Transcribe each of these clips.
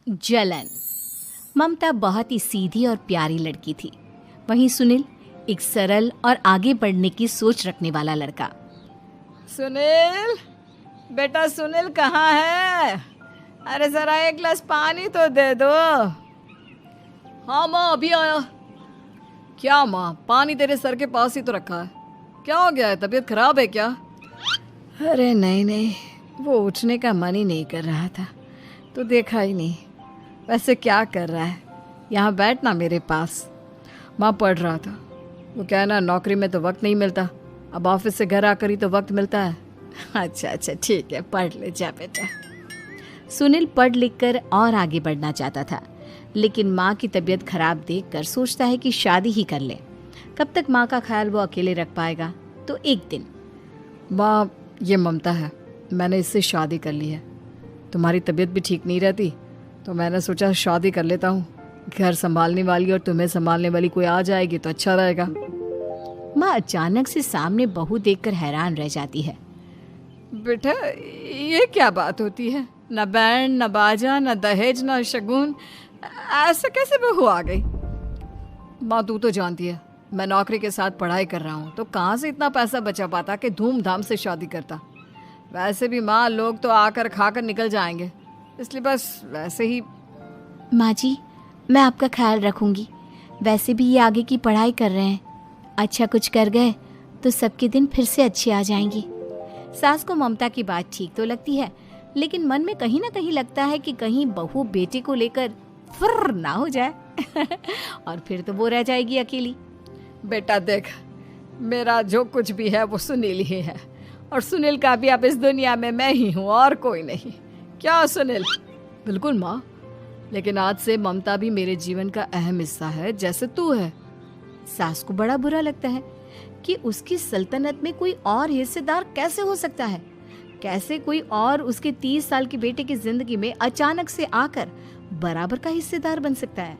जलन। ममता बहुत ही सीधी और प्यारी लड़की थी, वहीं सुनील एक सरल और आगे बढ़ने की सोच रखने वाला लड़का। सुनील, बेटा सुनील कहाँ है? अरे जरा एक गिलास पानी तो दे दो। हाँ माँ, अभी आया। क्या माँ, पानी तेरे सर के पास ही तो रखा है। क्या हो गया है, तबीयत खराब है क्या? अरे नहीं नहीं, वो उठने का मन ही नहीं कर रहा था, तो देखा ही नहीं। वैसे क्या कर रहा है? यहाँ बैठ ना मेरे पास। माँ पढ़ रहा था। वो क्या है ना, नौकरी में तो वक्त नहीं मिलता, अब ऑफिस से घर आकर ही तो वक्त मिलता है। अच्छा अच्छा ठीक है, पढ़ ले जा बेटा। सुनील पढ़ लिख कर और आगे बढ़ना चाहता था, लेकिन माँ की तबीयत खराब देखकर सोचता है कि शादी ही कर ले। कब तक माँ का ख्याल वो अकेले रख पाएगा? तो एक दिन, माँ ये ममता है, मैंने इससे शादी कर ली है। तुम्हारी तबीयत भी ठीक नहीं रहती, तो मैंने सोचा शादी कर लेता हूँ। घर संभालने वाली और तुम्हें संभालने वाली कोई आ जाएगी तो अच्छा रहेगा। माँ अचानक से सामने बहू देखकर हैरान रह जाती है। बेटा ये क्या बात होती है? न बैंड, न बाजा, न दहेज, न शगुन, ऐसा कैसे बहू आ गई? माँ तू तो जानती है, मैं नौकरी के साथ पढ़ाई कर रहा हूँ, तो कहाँ से इतना पैसा बचा पाता कि धूमधाम से शादी करता। वैसे भी माँ, लोग तो आकर खाकर निकल जाएंगे, इसलिए बस वैसे ही। माँ जी, मैं आपका ख्याल रखूंगी। वैसे भी ये आगे की पढ़ाई कर रहे हैं, अच्छा कुछ कर गए तो सबके दिन फिर से अच्छे आ जाएंगे। सास को ममता की बात ठीक तो लगती है, लेकिन मन में कहीं ना कहीं लगता है कि कहीं बहू बेटे को लेकर फुर्र ना हो जाए और फिर तो वो रह जाएगी अकेली। बेटा देख, मेरा जो कुछ भी है वो सुनील ही है, और सुनील का भी अब इस दुनिया में मैं ही हूँ और कोई नहीं। क्या सुनील? बिल्कुल माँ, लेकिन आज से ममता भी मेरे जीवन का अहम हिस्सा है, जैसे तू है। सास को बड़ा बुरा लगता है कि उसकी सल्तनत में कोई और हिस्सेदार कैसे हो सकता है। कैसे कोई और उसके 30 साल के बेटे की जिंदगी में अचानक से आकर बराबर का हिस्सेदार बन सकता है।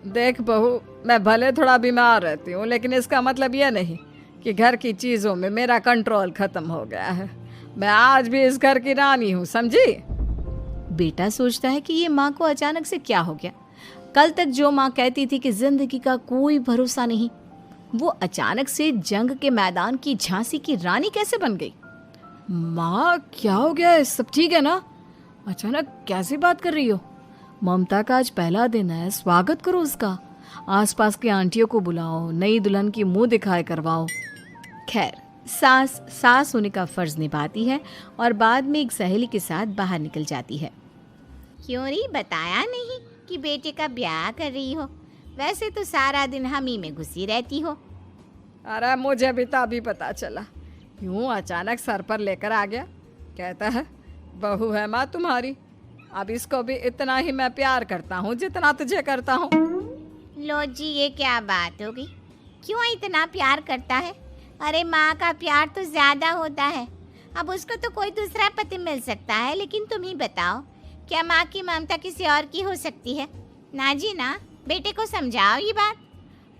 देख बहू, मैं भले थोड़ा बीमार रहती हूँ, लेकिन इसका मतलब यह नहीं कि घर की चीजों में मेरा कंट्रोल खत्म हो गया है। मैं आज भी इस घर की रानी हूँ, समझी? बेटा सोचता है कि ये माँ को अचानक से क्या हो गया। कल तक जो माँ कहती थी कि जिंदगी का कोई भरोसा नहीं, वो अचानक से जंग के मैदान की झांसी की रानी कैसे बन गई? माँ क्या हो गया है? सब ठीक है ना? अचानक कैसी बात कर रही हो? ममता का आज पहला दिन है, स्वागत करो उसका। आसपास की आंटियों को बुलाओ, नई दुल्हन की मुंह दिखाए करवाओ। खैर, सास होने का फर्ज निभाती है और बाद में एक सहेली के साथ बाहर निकल जाती है। क्यों री बताया नहीं कि बेटे का ब्याह कर रही हो? वैसे तो सारा दिन हम ही में घुसी रहती हो। अरे मुझे भी तो अभी पता चला, यूं अचानक सर पर लेकर आ गया। कहता है बहू है माँ तुम्हारी, अब इसको भी इतना ही मैं प्यार करता हूँ जितना तुझे करता हूँ। लो जी, ये क्या बात होगी? क्यों इतना प्यार करता है? अरे माँ का प्यार तो ज्यादा होता है। अब उसको तो कोई दूसरा पति मिल सकता है, लेकिन तुम ही बताओ, क्या माँ की ममता किसी और की हो सकती है? ना जी ना, बेटे को समझाओ ये बात।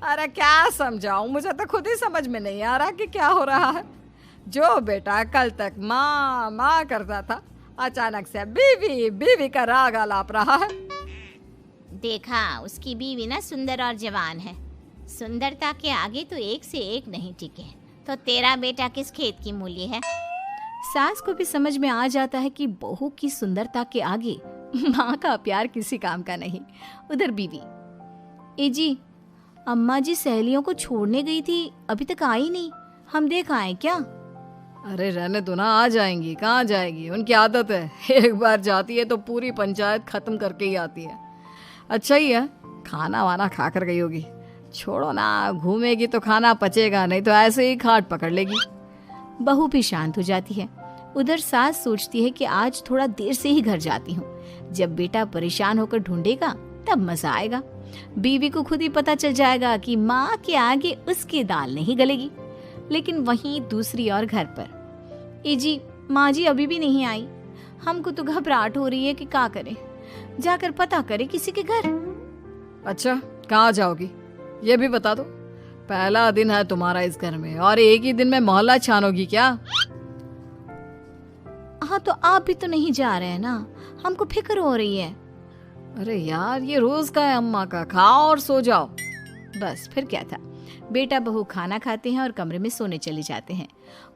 अरे क्या समझाऊं, मुझे तो खुद ही समझ में नहीं आ रहा कि क्या हो रहा है। जो बेटा कल तक माँ माँ करता था, अचानक से बीवी बीवी का राग आलाप रहा है। देखा, उसकी बीवी ना सुंदर और जवान है। सुंदरता के आगे तो एक से एक नहीं टिके, तो तेरा बेटा किस खेत की मूली है? सास को भी समझ में आ जाता है कि बहू की सुंदरता के आगे माँ का प्यार किसी काम का नहीं। उधर बीवी, ए जी, अम्मा जी सहेलियों को छोड़ने गई थी, अभी तक आई नहीं, हम देख आए क्या? अरे रहने दो ना, आ जाएंगी। कहाँ जाएगी, उनकी आदत है, एक बार जाती है तो पूरी पंचायत खत्म करके ही आती है। अच्छा ही है, खाना वाना खा कर गई होगी। छोड़ो ना, घूमेगी तो खाना पचेगा, नहीं तो ऐसे ही खाट पकड़ लेगी। बहू भी शांत हो जाती है। उधर सास सोचती है कि आज थोड़ा देर से ही घर जाती हूँ, जब बेटा परेशान होकर ढूंढेगा तब मजा आएगा। बीवी को खुद ही पता चल जाएगा कि माँ के आगे उसकी दाल नहीं गलेगी। लेकिन वहीं दूसरी ओर घर पर, ए जी, माँ जी अभी भी नहीं आई, हमको तो घबराहट हो रही है कि क्या करें, जाकर पता करें किसी के घर। अच्छा, कहाँ जाओगी ये भी बता दो। पहला दिन है तुम्हारा इस घर में और एक ही दिन में मोहल्ला छानोगी क्या? हाँ, तो आप भी तो नहीं जा रहे हैं ना, हमको फिक्र हो रही है। अरे यार, ये रोज का है अम्मा का, खाओ और सो जाओ। बस फिर क्या था, बेटा बहू खाना खाते हैं और कमरे में सोने चले जाते हैं।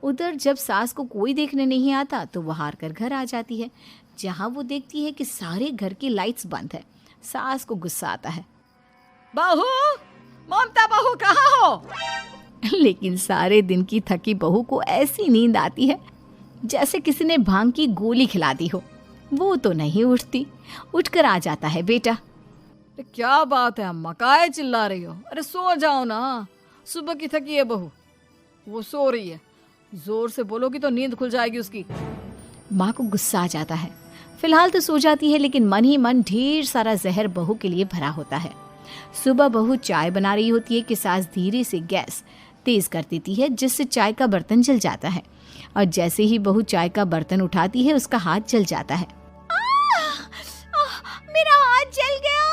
उधर जब सास को कोई देखने नहीं आता तो वो हार कर घर आ जाती है, जहाँ वो देखती है कि सारे घर की लाइट्स बंद है। सास को गुस्सा आता है, बहू, ममता बहू कहाँ हो? लेकिन सारे दिन की थकी बहू को ऐसी नींद आती है जैसे किसी ने भांग की गोली खिला दी हो। वो तो नहीं उठती। उठकर आ जाता है बेटा। अरे क्या बात है अम्मा, काहे चिल्ला रही हो? अरे सो जाओ ना, सुबह की थकी है बहू, वो सो रही है। जोर से बोलोगी तो नींद खुल जाएगी उसकी। माँ को गुस्सा आ जाता है। फिलहाल तो सो जाती है, लेकिन मन ही मन ढेर सारा जहर बहू के लिए भरा होता है। सुबह बहू चाय बना रही होती है कि सास धीरे से गैस तेज कर देती है, जिससे चाय का बर्तन जल जाता है। और जैसे ही बहू चाय का बर्तन उठाती है, उसका हाथ जल जाता है। मेरा हाथ जल गया।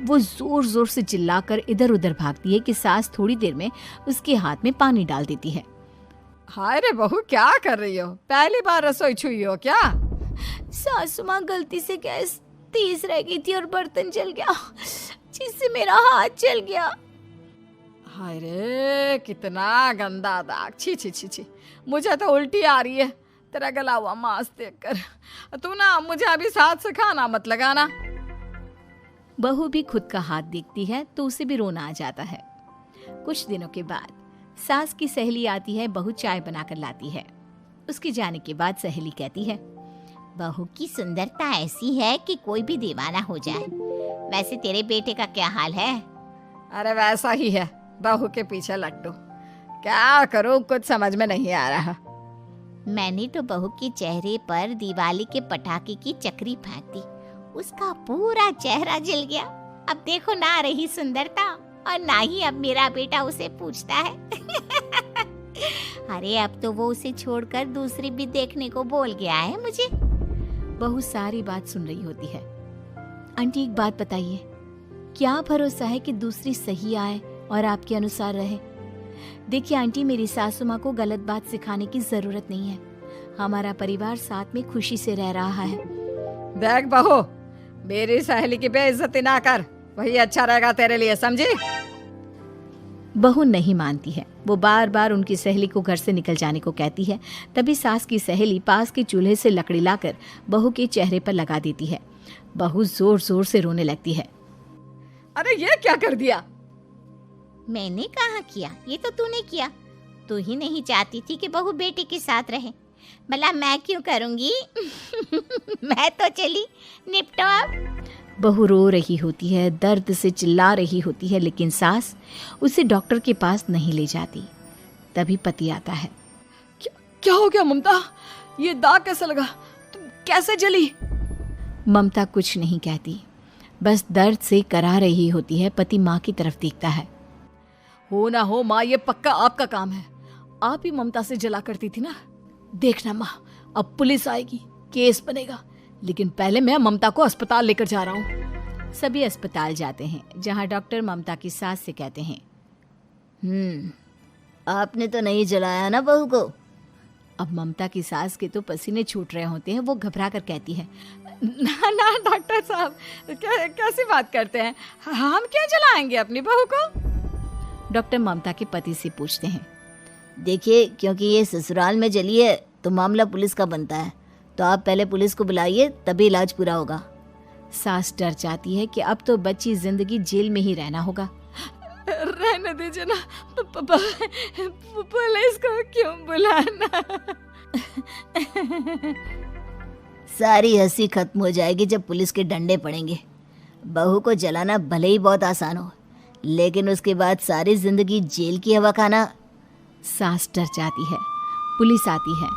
वो जोर जोर से चिल्लाकर इधर उधर भागती है कि सास थोड़ी देर में उसके हाथ में पानी डाल देती है। हाय रे बहू, क्या कर रही हो? पहली बार रसोई छुई हो क्या? सासू माँ गलती से गैस तेज रह गई थी और बर्तन जल गया, जिससे मेरा हाथ जल गया। हाय रे, कितना गंदा दाग। छी छी छी छी, मुझे तो उल्टी आ रही है तेरा गला हुआ मांस देखकर। तू ना मुझे अभी साथ से खाना मत लगाना। बहू भी खुद का हाथ देखती है तो उसे भी रोना आ जाता है। कुछ दिनों के बाद सास की सहेली आती है, बहू चाय बनाकर लाती है। उसके जाने के बाद सहेली कहती है, बहू की सुंदरता ऐसी है कि कोई भी दीवाना हो जाए। वैसे तेरे बेटे का क्या हाल है? अरे वैसा ही है, बहू के पीछे लट्टू। क्या करूं, कुछ समझ में नहीं आ रहा। मैंने तो बहू के चेहरे पर दिवाली के पटाखे की चक्री फेंक दी, उसका पूरा चेहरा जल गया। अब देखो ना रही सुंदरता, और ना ही अब मेरा बेटा उसे पूछता है। अरे अब तो वो उसे छोड़कर दूसरी भी देखने को बोल गया है मुझे। बहू सारी बात सुन रही होती है। आंटी एक बात बताइए, क्या भरोसा है कि दूसरी सही आए और आपके अनुसार रहे? देखिए आंटी, मेरी सासू माँ को गलत बात सिखाने की जरूरत नहीं है। हमारा परिवार साथ में खुशी से रह रहा है। देख बहू, मेरी सहेली की बेइज्जती ना कर, वही अच्छा रहेगा तेरे लिए, समझी? बहू नहीं मानती है। वो बार बार उनकी सहेली को घर से निकल जाने को कहती है। तभी सास की सहेली पास के चूल्हे से लकड़ी लाकर बहू के चेहरे पर लगा देती है। बहू जोर जोर से रोने लगती है। अरे ये क्या कर दिया? मैंने कहाँ किया, ये तो तूने किया। तू ही नहीं चाहती थी कि बहू बेटे के साथ रहे, भला मैं क्यों करूंगी? मैं तो चली, निपटो अब। बहू रो रही होती है, दर्द से चिल्ला रही होती है, लेकिन सास उसे डॉक्टर के पास नहीं ले जाती। तभी पति आता है। क्या हो गया ममता? ये दाग कैसे लगा? तुम कैसे जली? ममता कुछ नहीं कहती, बस दर्द से करा रही होती है। पति माँ की तरफ देखता है। हो ना हो माँ, ये पक्का आपका काम है। आप ही ममता से जला करती थी ना। देखना माँ, अब पुलिस आएगी, केस बनेगा, लेकिन पहले मैं ममता को अस्पताल लेकर जा रहा हूँ। सभी अस्पताल जाते हैं, जहाँ डॉक्टर ममता की सास से कहते हैं, आपने तो नहीं जलाया ना बहू को? अब ममता की सास के तो पसीने छूट रहे होते हैं। वो घबरा कर कहती है, ना ना डॉक्टर साहब, कैसी बात करते हैं? हम क्यों जलाएंगे अपनी बहू को? डॉक्टर ममता के पति से पूछते हैं। देखिए, क्योंकि ये ससुराल में जली है तो मामला पुलिस का बनता है, तो आप पहले पुलिस को बुलाइए, तभी इलाज पूरा होगा। सास डर जाती है कि अब तो बच्ची जिंदगी जेल में ही रहना होगा। रहने दीजिए ना, पुलिस को क्यों बुलाना? सारी हंसी खत्म हो जाएगी जब पुलिस के डंडे पड़ेंगे। बहू को जलाना भले ही बहुत आसान हो, लेकिन उसके बाद सारी जिंदगी जेल की हवा खाना। सास डर जाती है। पुलिस आती है।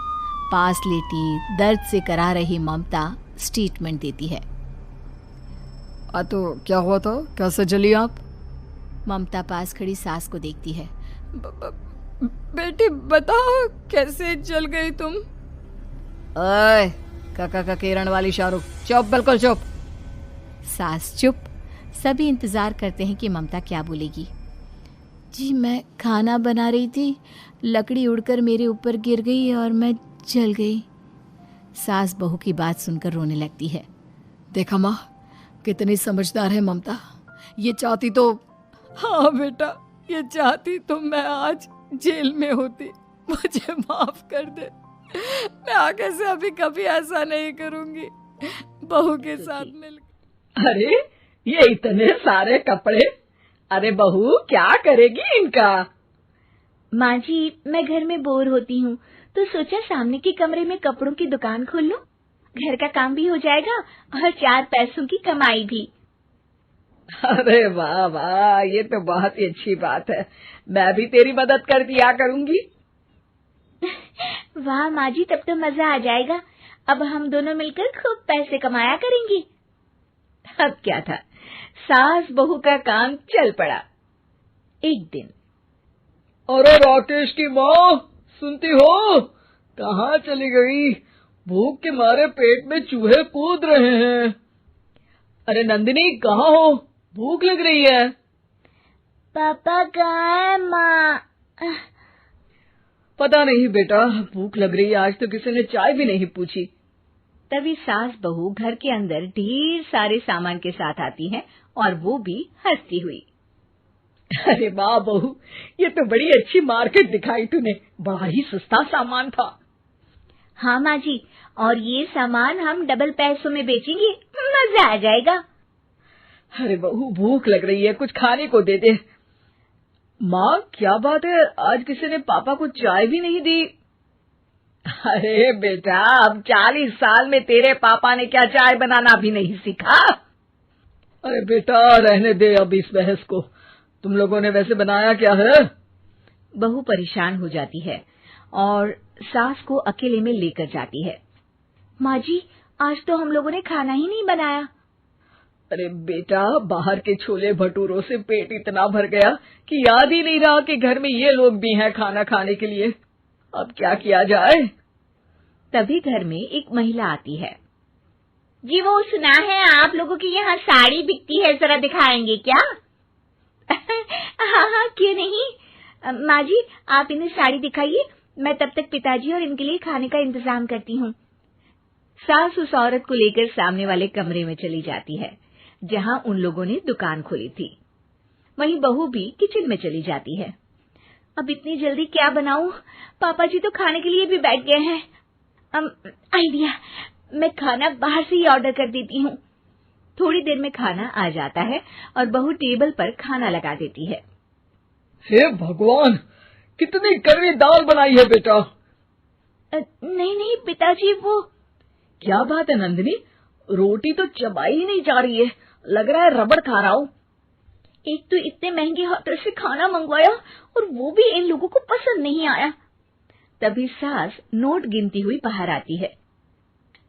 पास लेटी दर्द से करा रही ममता स्टेटमेंट देती है। तो क्या हुआ था? कैसे जली आप? ममता पास खड़ी सास को देखती है। बेटी बताओ, कैसे जल गई तुम? ओए, काका का किरण वाली शाहरुख, चुप, बिल्कुल चुप। सास चुप। सभी इंतजार करते हैं कि ममता क्या बोलेगी। जी मैं खाना बना रही थी, लकड़ी उड़कर मेरे ऊपर गिर गई और मैं जल गई। सास बहू की बात सुनकर रोने लगती है। देखा माँ, कितनी समझदार है ममता। ये चाहती तो, हाँ बेटा, ये चाहती तो मैं आज जेल में होती। मुझे माफ कर दे, मैं आगे से अभी कभी ऐसा नहीं करूंगी बहू के साथ मिलकर। अरे ये इतने सारे कपड़े, अरे बहू क्या करेगी इनका? माँ जी, मैं घर में बोर होती हूँ तो सोचा सामने के कमरे में कपड़ों की दुकान खोल लूं। घर का काम भी हो जाएगा और 4 पैसों की कमाई भी। अरे वाह वाह, ये तो बहुत ही अच्छी बात है। मैं भी तेरी मदद कर दिया करूंगी। वाह माँ जी, तब तो मजा आ जाएगा। अब हम दोनों मिलकर खूब पैसे कमाया करेंगे। अब क्या था, सास बहू का काम चल पड़ा। एक दिन, अरे राकेश की माँ, सुनती हो? कहाँ चली गई? भूख के मारे पेट में चूहे कूद रहे हैं। अरे नंदिनी, कहाँ हो? भूख लग रही है। पापा कहाँ है माँ? पता नहीं बेटा, भूख लग रही है। आज तो किसी ने चाय भी नहीं पूछी। तभी सास बहू घर के अंदर ढेर सारे सामान के साथ आती हैं और वो भी हंसती हुई। अरे वाह बहू, ये तो बड़ी अच्छी मार्केट दिखाई तूने। बड़ा ही सस्ता सामान था। हाँ माँ जी, और ये सामान हम डबल पैसों में बेचेंगे, मजा आ जाएगा। अरे बहू, भूख लग रही है, कुछ खाने को दे दे। माँ क्या बात है, आज किसी ने पापा को चाय भी नहीं दी? अरे बेटा, अब 40 साल में तेरे पापा ने क्या चाय बनाना भी नहीं सीखा? अरे बेटा रहने दे अब इस बहस को। तुम लोगों ने वैसे बनाया क्या है? बहू परेशान हो जाती है और सास को अकेले में लेकर जाती है। माँ जी, आज तो हम लोगों ने खाना ही नहीं बनाया। अरे बेटा, बाहर के छोले भटूरों से पेट इतना भर गया कि याद ही नहीं रहा कि घर में ये लोग भी हैं खाना खाने के लिए। अब क्या किया जाए? तभी घर में एक महिला आती है। जी वो सुना है आप लोगों की यहाँ साड़ी बिकती है, जरा दिखाएंगे क्या? हाँ हाँ, क्यों नहीं। माँ जी, आप इन्हें साड़ी दिखाइए, मैं तब तक पिताजी और इनके लिए खाने का इंतजाम करती हूँ। सास उस औरत को लेकर सामने वाले कमरे में चली जाती है जहाँ उन लोगों ने दुकान खोली थी। वहीं बहू भी किचन में चली जाती है। अब इतनी जल्दी क्या बनाऊं? पापा जी तो खाने के लिए भी बैठ गए हैं। आइडिया, मैं खाना बाहर से ही ऑर्डर कर देती हूँ। थोड़ी देर में खाना आ जाता है और बहू टेबल पर खाना लगा देती है। हे भगवान, कितनी कड़वी दाल बनाई है बेटा। नहीं नहीं पिताजी, वो क्या बात है नंदिनी, रोटी तो चबाई ही नहीं जा रही है, लग रहा है रबड़ खा रहा हूँ। एक तो इतने महंगे होटल से खाना मंगवाया और वो भी इन लोगों को पसंद नहीं आया। तभी सास नोट गिनती हुई बाहर आती है।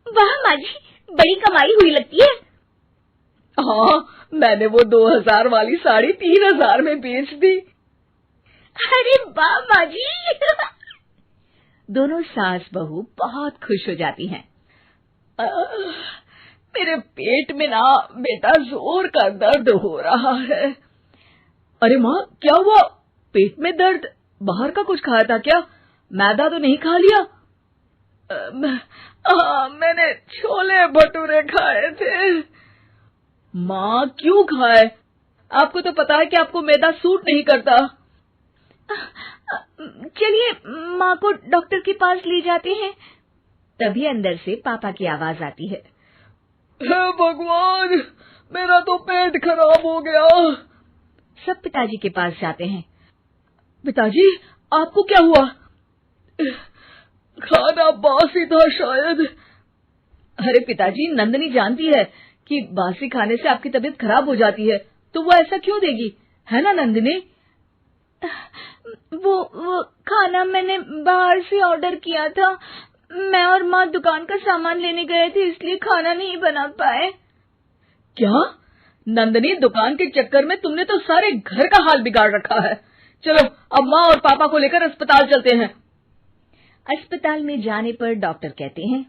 वाह माँ जी, बड़ी कमाई हुई लगती है। हाँ, मैंने वो 2000 वाली साड़ी 3000 में बेच दी। अरे वाह माँ जी। दोनों सास बहू बहुत खुश हो जाती हैं। मेरे पेट में ना बेटा जोर का दर्द हो रहा है। अरे माँ, क्या हुआ? पेट में दर्द? बाहर का कुछ खाया था क्या? मैदा तो नहीं खा लिया? मैंने छोले भटूरे खाए थे। माँ क्यों खाए? आपको तो पता है कि आपको मैदा सूट नहीं करता। चलिए माँ को डॉक्टर के पास ले जाते हैं। तभी अंदर से पापा की आवाज आती है। हे भगवान, मेरा तो पेट खराब हो गया। सब पिताजी के पास जाते हैं। पिताजी, आपको क्या हुआ? खाना बासी था शायद। अरे पिताजी, नंदिनी जानती है कि बासी खाने से आपकी तबीयत खराब हो जाती है, तो वो ऐसा क्यों देगी, है ना नंदिनी? वो खाना मैंने बाहर से ऑर्डर किया था। मैं और माँ दुकान का सामान लेने गए थे, इसलिए खाना नहीं बना पाए। क्या नंदिनी, दुकान के चक्कर में तुमने तो सारे घर का हाल बिगाड़ रखा है। चलो अब माँ और पापा को लेकर अस्पताल चलते हैं। अस्पताल में जाने पर डॉक्टर कहते हैं,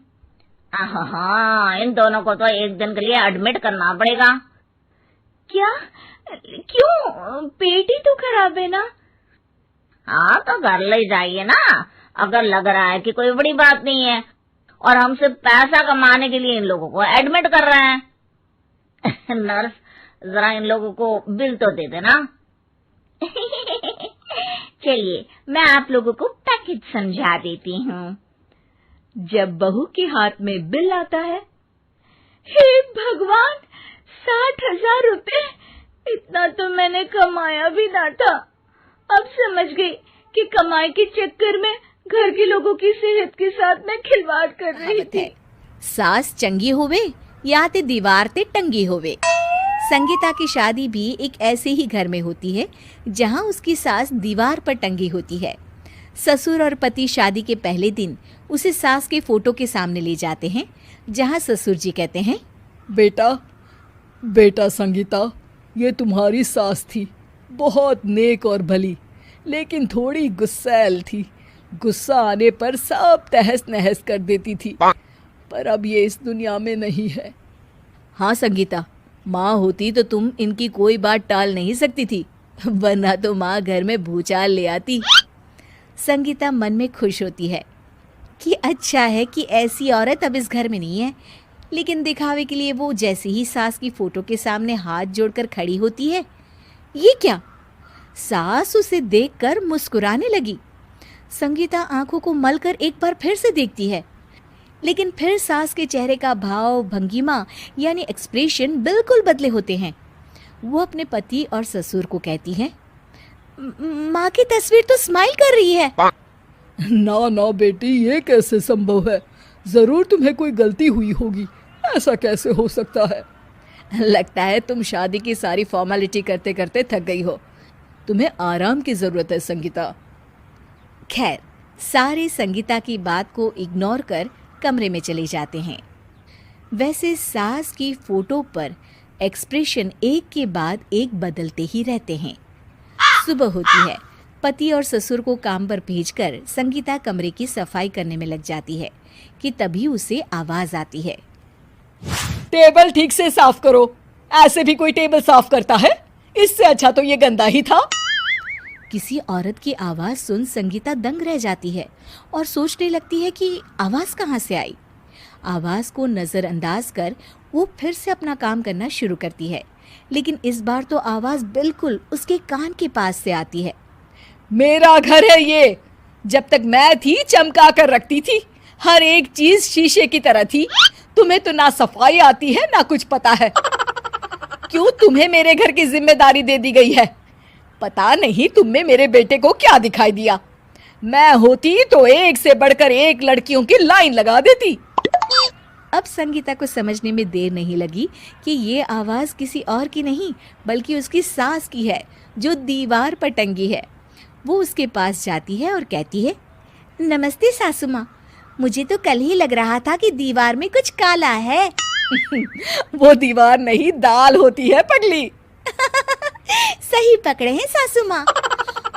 हाँ, इन दोनों को तो एक दिन के लिए एडमिट करना पड़ेगा। क्या? क्यों? पेट ही तो खराब है ना। हाँ, तो घर ले जाइए ना, अगर लग रहा है कि कोई बड़ी बात नहीं है। और हम सिर्फ पैसा कमाने के लिए इन लोगों को एडमिट कर रहे हैं। नर्स, जरा इन लोगों को बिल तो दे देना। चलिए, मैं आप लोगों को पैकेज समझा देती हूँ। जब बहू के हाथ में बिल आता है, हे भगवान, 60,000 रुपए! इतना तो मैंने कमाया भी ना था। अब समझ गई कि कमाई के चक्कर में घर के लोगों की सेहत के साथ मैं खिलवाड़ कर रही थी। सास चंगी होवे या ते दीवार ते टंगी होवे। संगीता की शादी भी एक ऐसे ही घर में होती है जहां उसकी सास दीवार पर टंगी होती है। ससुर और पति शादी के पहले दिन उसे सास के फोटो के सामने ले जाते हैं, जहां ससुर जी कहते हैं, बेटा संगीता, ये तुम्हारी सास थी, बहुत नेक और भली, लेकिन थोड़ी गुस्सैल थी। गुस्सा आने पर सब तहस नहस कर देती थी, पर अब ये इस दुनिया में नहीं है। हाँ संगीता, माँ होती तो तुम इनकी कोई बात टाल नहीं सकती थी, वरना तो माँ घर में भूचाल ले आती। संगीता मन में खुश होती है कि अच्छा है कि ऐसी औरत अब इस घर में नहीं है, लेकिन दिखावे के लिए वो जैसे ही सास की फोटो के सामने हाथ जोड़कर खड़ी होती है, ये क्या? सास उसे देखकर मुस्कुराने लगी। संगीता आंखों को मलकर एक बार फिर से देखती है, लेकिन फिर सास के चेहरे का भाव, भंगिमा यानी एक्सप्रेशन बिल्कुल बदले होते हैं। वो अपने पति और ससुर को कहती है, माँ की तस्वीर तो स्माइल कर रही है। ना बेटी, ये कैसे संभव है? जरूर तुम्हें कोई गलती हुई होगी, ऐसा कैसे हो सकता है? लगता है तुम शादी की सारी फॉर्मेलिटी करते करते थक गई हो, तुम्हें आराम की जरूरत है संगीता। खैर, सारे संगीता की बात को इग्नोर कर कमरे में चले जाते हैं। वैसे सास की फोटो पर एक्सप्रेशन एक के बाद एक बदलते ही रहते हैं। सुबह होती है, पति और ससुर को काम पर भेजकर संगीता कमरे की सफाई करने में लग जाती है कि तभी उसे आवाज आती है, टेबल ठीक से साफ करो। ऐसे भी कोई टेबल साफ करता है? इससे अच्छा तो ये गंदा ही था। किसी औरत की आवाज सुन संगीता दंग रह जाती है और सोचने लगती है कि आवाज कहाँ से आई। आवाज को नजरअंदाज कर वो फिर से अपना काम करना शुरू करती है, लेकिन इस बार तो आवाज बिल्कुल उसके कान के पास से आती है। मेरा घर है ये, जब तक मैं थी चमका कर रखती थी, हर एक चीज शीशे की तरह थी। तुम्हें तो ना सफाई आती है ना कुछ पता है। क्यों तुम्हें मेरे घर की जिम्मेदारी दे दी गई है? पता नहीं तुम में मेरे बेटे को क्या दिखाई दिया। मैं होती तो एक से बढ़कर एक लड़कियों की लाइन लगा देती। अब संगीता को समझने में देर नहीं लगी कि ये आवाज किसी और की नहीं बल्कि उसकी सास की है, जो दीवार पर टंगी है। वो उसके पास जाती है और कहती है, नमस्ते सासू माँ, मुझे तो कल ही लग रहा था कि दीवार में कुछ काला है। वो दीवार नहीं, दाल होती है पगली। सही पकड़े हैं सासू माँ।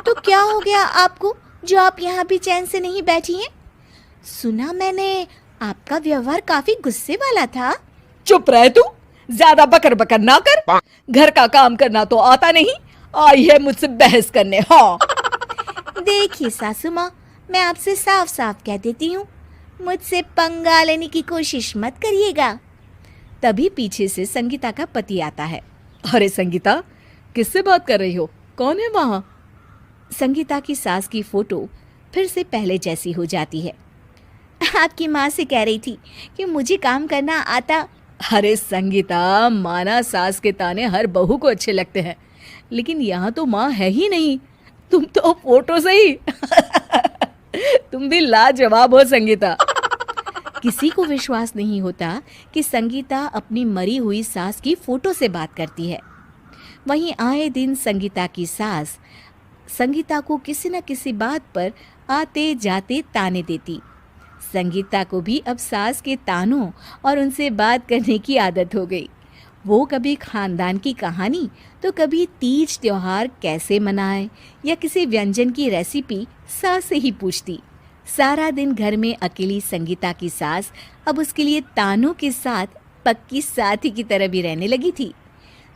तो क्या हो गया आपको जो आप यहाँ भी चैन से नहीं बैठी हैं? सुना मैंने आपका व्यवहार काफी गुस्से वाला था। चुप रह तू, ज्यादा बकर बकर ना कर। घर का काम करना तो आता नहीं, आई है मुझसे बहस करने। हाँ देखिए सासू माँ, मैं आपसे साफ साफ कह देती हूँ, मुझसे पंगा लेने की कोशिश मत करिएगा। तभी पीछे से संगीता का पति आता है। अरे संगीता, किससे बात कर रही हो? कौन है वहाँ? संगीता की सास की फोटो फिर से पहले जैसी हो जाती है। आपकी माँ से कह रही थी कि मुझे काम करना आता। अरे संगीता, माना सास के ताने हर बहू को अच्छे लगते हैं, लेकिन यहाँ तो माँ है ही नहीं, तुम तो फोटो से ही। तुम भी लाजवाब हो संगीता। किसी को विश्वास नहीं होता कि संगीता अपनी मरी हुई सास की फोटो से बात करती है। वहीं आए दिन संगीता की सास संगीता को किसी न किसी बात पर आते जाते ताने देती। संगीता को भी अब सास के तानों और उनसे बात करने की आदत हो गई। वो कभी खानदान की कहानी तो कभी तीज त्योहार कैसे मनाए या किसी व्यंजन की रेसिपी सास से ही पूछती। सारा दिन घर में अकेली संगीता की सास अब उसके लिए तानों के साथ पक्की साथी की तरह भी रहने लगी थी,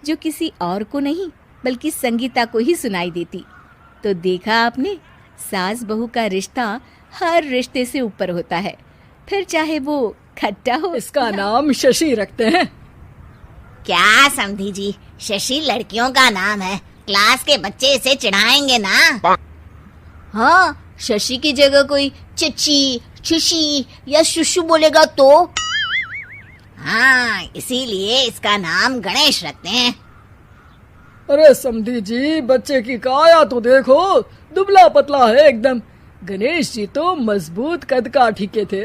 जो किसी और को नहीं बल्कि संगीता को ही सुनाई देती। तो देखा आपने, सास बहू का रिश्ता हर रिश्ते से ऊपर होता है। फिर चाहे वो खट्टा हो। इसका नाम शशि रखते हैं। क्या समधी जी, शशि लड़कियों का नाम है, क्लास के बच्चे इसे चिढ़ाएंगे ना। हाँ, शशि की जगह कोई चिची, शुशी या शुशु बोलेगा तो। हाँ, इसीलिए इसका नाम गणेश रखते हैं। अरे समधी जी, बच्चे की काया तो देखो, दुबला पतला है एकदम। गणेश जी तो मजबूत कद काठी के थे,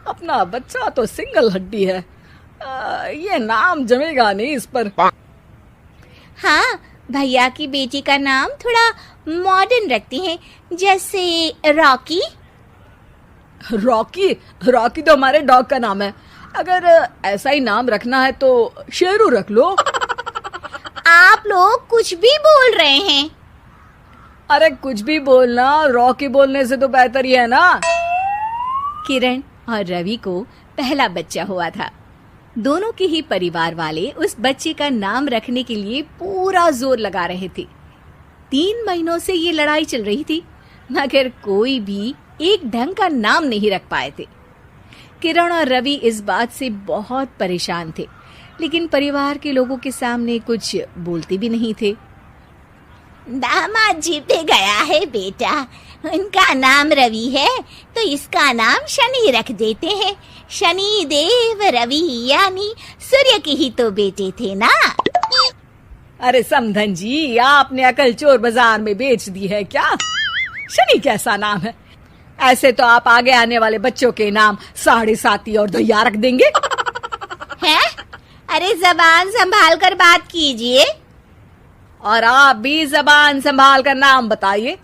अपना बच्चा तो सिंगल हड्डी है। ये नाम जमेगा नहीं इस पर। हाँ, भैया की बेटी का नाम थोड़ा मॉडर्न रखती हैं, जैसे रॉकी। रॉकी? रॉकी तो हमारे डॉग का नाम है। अगर ऐसा ही नाम रखना है तो शेरू रख लो। आप लोग कुछ भी बोल रहे हैं। अरे कुछ भी बोलना, रॉकी बोलने से तो बेहतर ही है ना। किरण और रवि को पहला बच्चा हुआ था। दोनों के ही परिवार वाले उस बच्चे का नाम रखने के लिए पूरा जोर लगा रहे थे। 3 महीनों से ये लड़ाई चल रही थी, मगर कोई भी एक ढंग का नाम नहीं रख पाए थे। किरण और रवि इस बात से बहुत परेशान थे, लेकिन परिवार के लोगों के सामने कुछ बोलते भी नहीं थे। दामाद जी पे गया है बेटा, उनका नाम रवि है तो इसका नाम शनि रख देते हैं। शनि देव रवि, यानी सूर्य के ही तो बेटे थे ना। अरे समधन जी, आपने अकल चोर बाजार में बेच दी है क्या? शनि कैसा नाम है? ऐसे तो आप आगे आने वाले बच्चों के नाम साढ़े साती और दैया रख देंगे। हैं? अरे जबान संभाल कर बात कीजिए। और आप भी जबान संभाल कर नाम बताइए।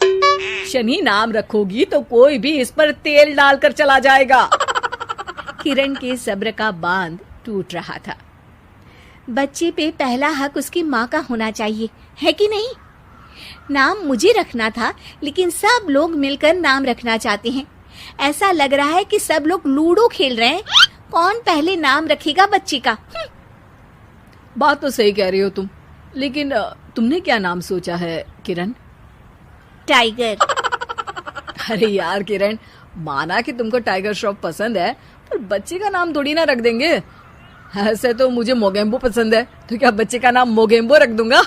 शनि नाम रखोगी तो कोई भी इस पर तेल डालकर चला जाएगा। किरण के सब्र का बांध टूट रहा था। बच्चे पे पहला हक उसकी माँ का होना चाहिए, है कि नहीं? नाम मुझे रखना था, लेकिन सब लोग मिलकर नाम रखना चाहते हैं। ऐसा लग रहा है कि सब लोग लूडो खेल रहे हैं, कौन पहले नाम रखेगा बच्चे का। बात तो सही कह रही हो तुम, लेकिन तुमने क्या नाम सोचा है किरण? टाइगर। अरे यार किरण, माना कि तुमको टाइगर श्रॉफ पसंद है, पर बच्चे का नाम थोड़ी ना रख देंगे। ऐसे तो मुझे मोगेम्बो पसंद है, तो क्या बच्चे का नाम मोगेम्बो रख दूंगा?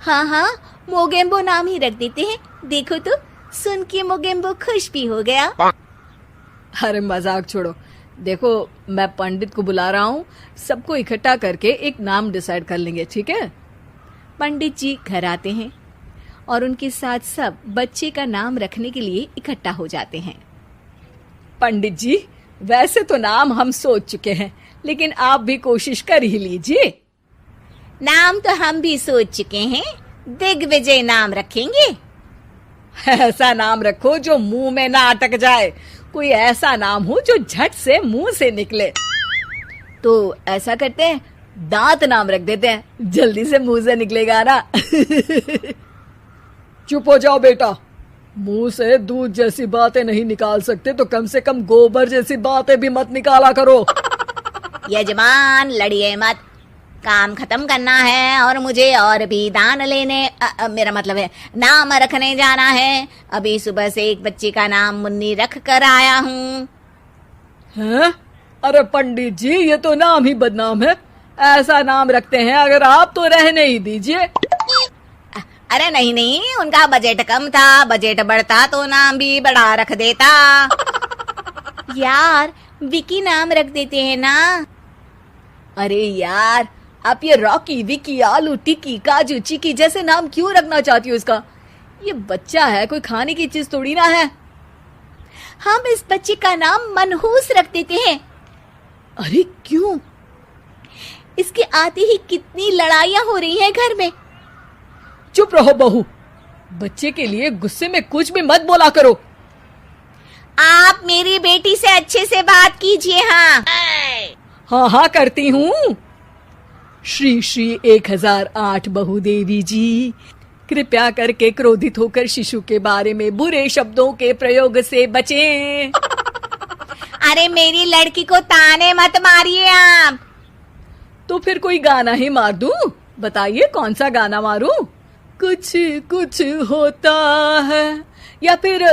हाँ हाँ, मोगेम्बो नाम ही रख देते हैं। देखो तो, सुन के मोगेम्बो खुश भी हो गया। अरे मजाक छोड़ो, देखो मैं पंडित को बुला रहा हूँ, सबको इकट्ठा करके एक नाम डिसाइड कर लेंगे, ठीक है? पंडित जी घर आते हैं और उनके साथ सब बच्चे का नाम रखने के लिए इकट्ठा हो जाते हैं। पंडित जी, वैसे तो नाम हम सोच चुके हैं, लेकिन आप भी कोशिश कर ही लीजिए। नाम तो हम भी सोच चुके हैं, दिग्विजय नाम रखेंगे। ऐसा नाम रखो जो मुंह में ना अटक जाए, कोई ऐसा नाम हो जो झट से मुंह से निकले। तो ऐसा करते हैं, दांत नाम रख देते हैं, जल्दी से मुंह से निकलेगा ना। चुप हो जाओ बेटा, मुंह से दूध जैसी बातें नहीं निकाल सकते तो कम से कम गोबर जैसी बातें भी मत निकाला करो। यजमान लड़िए मत, काम खत्म करना है और मुझे और भी दान लेने मेरा मतलब है नाम रखने जाना है। अभी सुबह से एक बच्चे का नाम मुन्नी रख कर आया हूँ। हैं? अरे पंडित जी, ये तो नाम ही बदनाम है। ऐसा नाम रखते हैं, अगर आप तो रहने ही दीजिए। अरे नहीं नहीं, उनका बजट कम था, बजट बढ़ता तो नाम भी बढ़ा रख देता। यार, विकी नाम रख देते हैं ना। अरे यार, आप ये रॉकी, विकी, आलू टिक्की, काजू चिकी जैसे नाम क्यों रखना चाहती हो इसका? ये बच्चा है, कोई खाने की चीज थोड़ी ना है। हम इस बच्चे का नाम मनहूस रख देते हैं। अरे क्यों? इसके आते ही कितनी लड़ाइयाँ हो रही हैं घर में। चुप रहो बहू, बच्चे के लिए गुस्से में कुछ भी मत बोला करो। आप मेरी बेटी से अच्छे से बात कीजिए। हाँ हाँ हाँ करती हूँ। श्री श्री 1008 बहु देवी जी, कृपया करके क्रोधित होकर शिशु के बारे में बुरे शब्दों के प्रयोग से बचें। अरे मेरी लड़की को ताने मत मारिए आप। तो फिर कोई गाना ही मार दूं? बताइए कौन सा गाना मारूं? कुछ कुछ होता है या फिर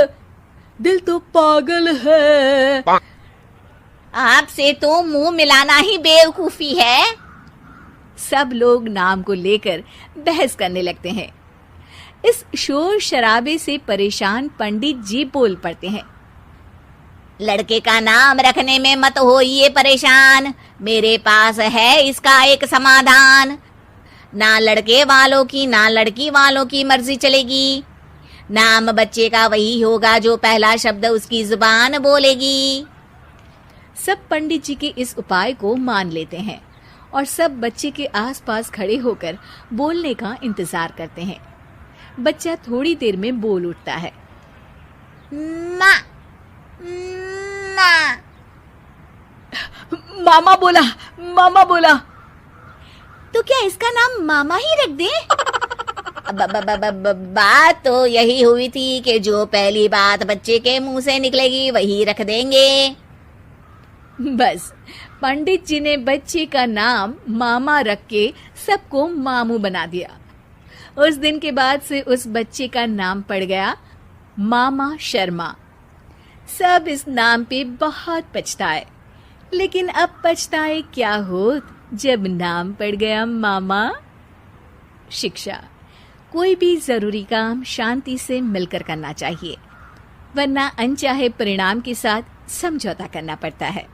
दिल तो पागल है। आपसे तो मुंह मिलाना ही बेवकूफी है। सब लोग नाम को लेकर बहस करने लगते हैं। इस शोर शराबे से परेशान पंडित जी बोल पड़ते हैं। लड़के का नाम रखने में मत होइए परेशान, मेरे पास है इसका एक समाधान। ना लड़के वालों की ना लड़की वालों की मर्जी चलेगी। नाम बच्चे का वही होगा जो पहला शब्द उसकी जुबान बोलेगी। सब पंडित जी के इस उपाय को मान लेते हैं और सब बच्चे के आसपास खड़े होकर बोलने का इंतजार करते हैं। बच्चा थोड़ी देर में बोल उठता है। माँ, माँ। मामा बोला, मामा बोला। तो क्या इसका नाम मामा ही रख दे? बात तो यही हुई थी कि जो पहली बात बच्चे के मुंह से निकलेगी वही रख देंगे। बस पंडित जी ने बच्चे का नाम मामा रख के सबको मामू बना दिया। उस दिन के बाद से उस बच्चे का नाम पड़ गया मामा शर्मा। सब इस नाम पे बहुत पछताए, लेकिन अब पछताए क्या हो जब नाम पड़ गया मामा। शिक्षा, कोई भी जरूरी काम शांति से मिलकर करना चाहिए, वरना अनचाहे परिणाम के साथ समझौता करना पड़ता है।